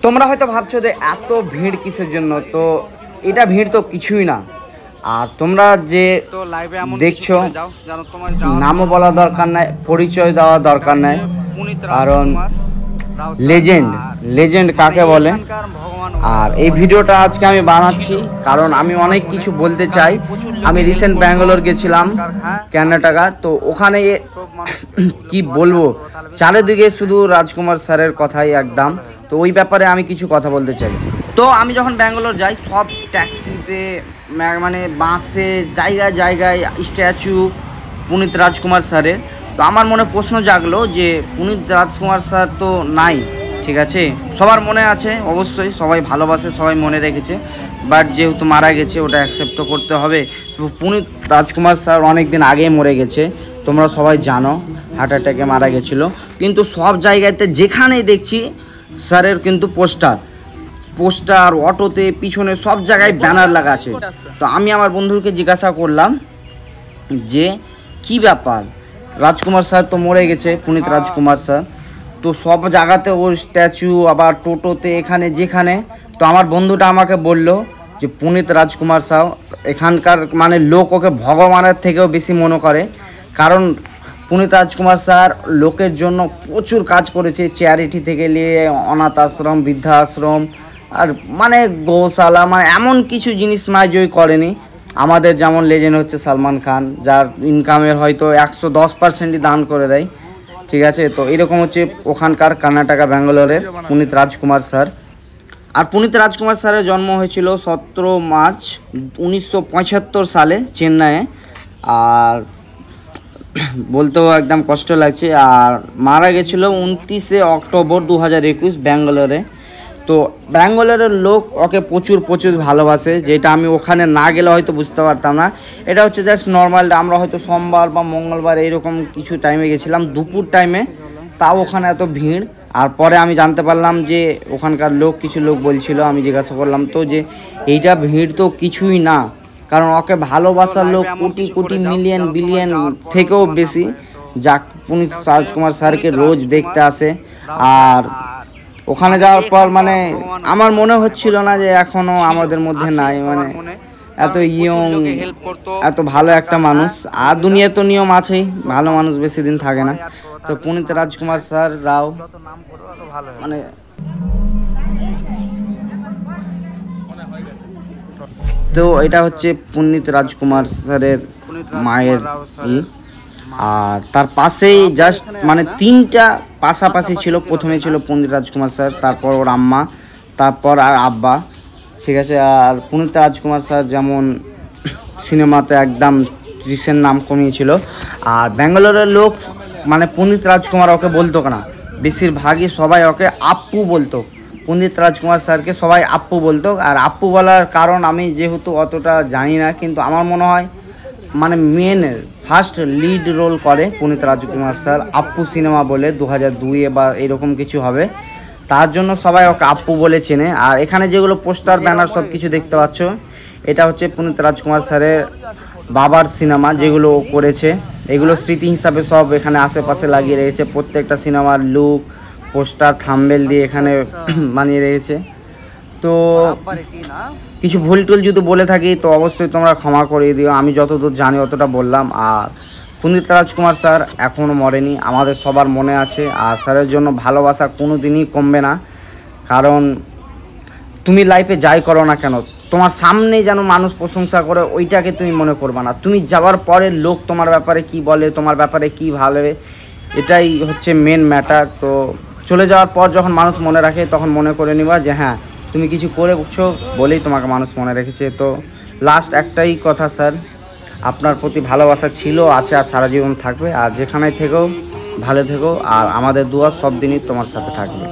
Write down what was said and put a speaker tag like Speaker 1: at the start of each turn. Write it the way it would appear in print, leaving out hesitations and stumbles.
Speaker 1: তোমরা হয়তো ভাবছো যে এত ভিড় কিসের জন্য, তো এটা ভিড় তো কিছুই না। আর তোমরা যে দেখছো নামও বলা দরকার নাই, পরিচয় দেওয়া দরকার নাই, কারণ লেজেন্ড লেজেন্ড কাকে বলে। আর এই ভিডিওটা আজকে আমি বানাচ্ছি কারণ আমি অনেক কিছু বলতে চাই। আমি রিসেন্ট ব্যাঙ্গালোর গেছিলাম, কর্ণাটকা, তো ওখানে কি বলবো, চারিদিকে শুধু রাজকুমার স্যারের কথাই একদম। তো ওই ব্যাপারে আমি কিছু কথা বলতে চাই। তো আমি যখন ব্যাঙ্গালোর যাই, সব ট্যাক্সিতে মানে বাসে জায়গায় জায়গায় স্ট্যাচু পুনিত রাজকুমার স্যারের। তো আমার মনে প্রশ্ন জাগলো যে পুনিত রাজকুমার স্যার তো নাই, ঠিক আছে, সবার মনে আছে অবশ্যই, সবাই ভালোবাসে, সবাই মনে রেখেছে, বাট যেহেতু মারা গেছে ওটা অ্যাকসেপ্ট তো করতে হবে। তো পুনিত রাজকুমার স্যার অনেক দিন আগেই মরে গেছে, তোমরা সবাই জানো, হার্ট অ্যাটাকে মারা গেছিলো। কিন্তু সব জায়গাতে যেখানেই দেখছি স্যারের কিন্তু পোস্টার অটোতে পিছনে সব জায়গায় ব্যানার লাগা আছে। তো আমি আমার বন্ধুকে জিজ্ঞাসা করলাম যে কি ব্যাপার, রাজকুমার স্যার তো মরে গেছে, পুনিত রাজকুমার স্যার, তো সব জায়গাতে ওর স্ট্যাচু, আবার টোটোতে, এখানে যেখানে। তো আমার বন্ধুটা আমাকে বলল যে পুনিত রাজকুমার স্যার এখানকার মানে লোক ওকে ভগবানের থেকেও বেশি মনে করে, কারণ পুনিত রাজকুমার স্যার লোকের জন্য প্রচুর কাজ করেছে, চ্যারিটি থেকে নিয়ে অনাথ আশ্রম, বৃদ্ধাশ্রম, আর মানে গৌশালা, মানে এমন কিছু জিনিস জয় করেনি। আমাদের যেমন লেজেন্ড হচ্ছে সালমান খান, যার ইনকামের হয়তো 110%ই দান করে দেয়, ঠিক আছে। তো এরকম হচ্ছে ওখানকার কর্ণাটকা ব্যাঙ্গালোরের পুনিত রাজকুমার স্যার। আর পুনিত রাজকুমার স্যারের জন্ম হয়েছিল 17 মার্চ 1975 সালে চেন্নাইয়ে, আর বলতেও একদম কষ্ট লাগছে। আর মারা গেছিল 29 অক্টোবর 2021 ব্যাঙ্গালোরে। তো ব্যাঙ্গালোরের লোক ওকে প্রচুর ভালোবাসে, যেটা আমি ওখানে না গেলে হয়তো বুঝতে পারতাম না। এটা হচ্ছে জাস্ট নর্মাল, আমরা হয়তো সোমবার বা মঙ্গলবার এইরকম কিছু টাইমে গেছিলাম, দুপুর টাইমে, তাও ওখানে এত ভিড়। আর পরে আমি জানতে পারলাম যে ওখানকার কিছু লোক বলছিল, আমি জিজ্ঞাসা করলাম তো যে এইটা ভিড় তো কিছুই না, কারণ ওকে ভালোবাসার লোক কোটি কোটি মিলিয়ন বিলিয়ন থেকেও বেশি, যা পুনিত রাজকুমার স্যারকে রোজ দেখতে আসে। আর ওখানে যাওয়ার পর মানে আমার মনে হচ্ছিল না যে এখনো আমাদের মধ্যে নাই, মানে এত ইয়ং, এত ভালো একটা মানুষ। আর দুনিয়া তো নিয়ম আছেই, ভালো মানুষ বেশি দিন থাকে না। তো পুনিত রাজকুমার স্যার রাও মানে তো এটা হচ্ছে পুনিত রাজকুমার স্যারের মায়ের আর তার পাশেই জাস্ট মানে তিনটা পাশাপাশি ছিল। প্রথমে ছিল পুনিত রাজকুমার স্যার, তারপর ওর আম্মা, তারপর আর আব্বা, ঠিক আছে। আর পুনিত রাজকুমার স্যার যেমন সিনেমাতে একদম রিসেন্ট নাম কমিয়েছিল। আর ব্যাঙ্গালোরের লোক মানে পুনিত রাজকুমার ওকে বলতো না, বেশিরভাগই সবাই ওকে আপ্পু বলতো, পুনিত রাজকুমার স্যারকে সবাই আপ্পু বলতো। আর আপ্পু বলার কারণ আমি যেহেতু অতটা জানি না, কিন্তু আমার মনে হয় মানে ফার্স্ট লিড রোল করে পুনিত রাজকুমার স্যার আপ্পু সিনেমা বলে 2002 বা এরকম কিছু হবে, তার জন্য সবাই ওকে আপ্পু বলে চেনে। আর এখানে যেগুলো পোস্টার ব্যানার সব কিছু দেখতে পাচ্ছ, এটা হচ্ছে পুনিত রাজকুমার স্যারের বাবার সিনেমা যেগুলো করেছে, এগুলো স্মৃতি হিসাবে সব এখানে আশেপাশে লাগিয়ে রেখেছে। প্রত্যেকটা সিনেমার লুক, পোস্টার, থাম্বনেল দিয়ে এখানে বানিয়ে রেখেছে। তো কিছু ভুল টুল যদি বলে থাকি তো অবশ্যই তোমরা ক্ষমা করে দিও, আমি যতদূর জানি অতটা বললাম। আর পুনিত রাজকুমার স্যার এখনও মরেনি, আমাদের সবার মনে আছে। আর স্যারের জন্য ভালোবাসা কোনো দিনই কমবে না, কারণ তুমি লাইফে যাই করো না কেন, তোমার সামনে যেন মানুষ প্রশংসা করে ওইটাকে তুমি মনে করবা না, তুমি যাওয়ার পরে লোক তোমার ব্যাপারে কি বলে, তোমার ব্যাপারে কি ভালো, এটাই হচ্ছে মেন ম্যাটার। তো চলে যাওয়ার পর যখন মানুষ মনে রাখে তখন মনে করে নিবা যে হ্যাঁ তুমি কিছু করেছো বলেই তোমাকে মানুষ মনে রেখেছে। তো লাস্ট একটাই কথা স্যার, আপনার প্রতি ভালোবাসা ছিল, আছে, আর সারা জীবন থাকবে। আর যেখানে থেকেও ভালো থেকো, আর আমাদের দুয়া সব দিনই তোমার সাথে থাকবে।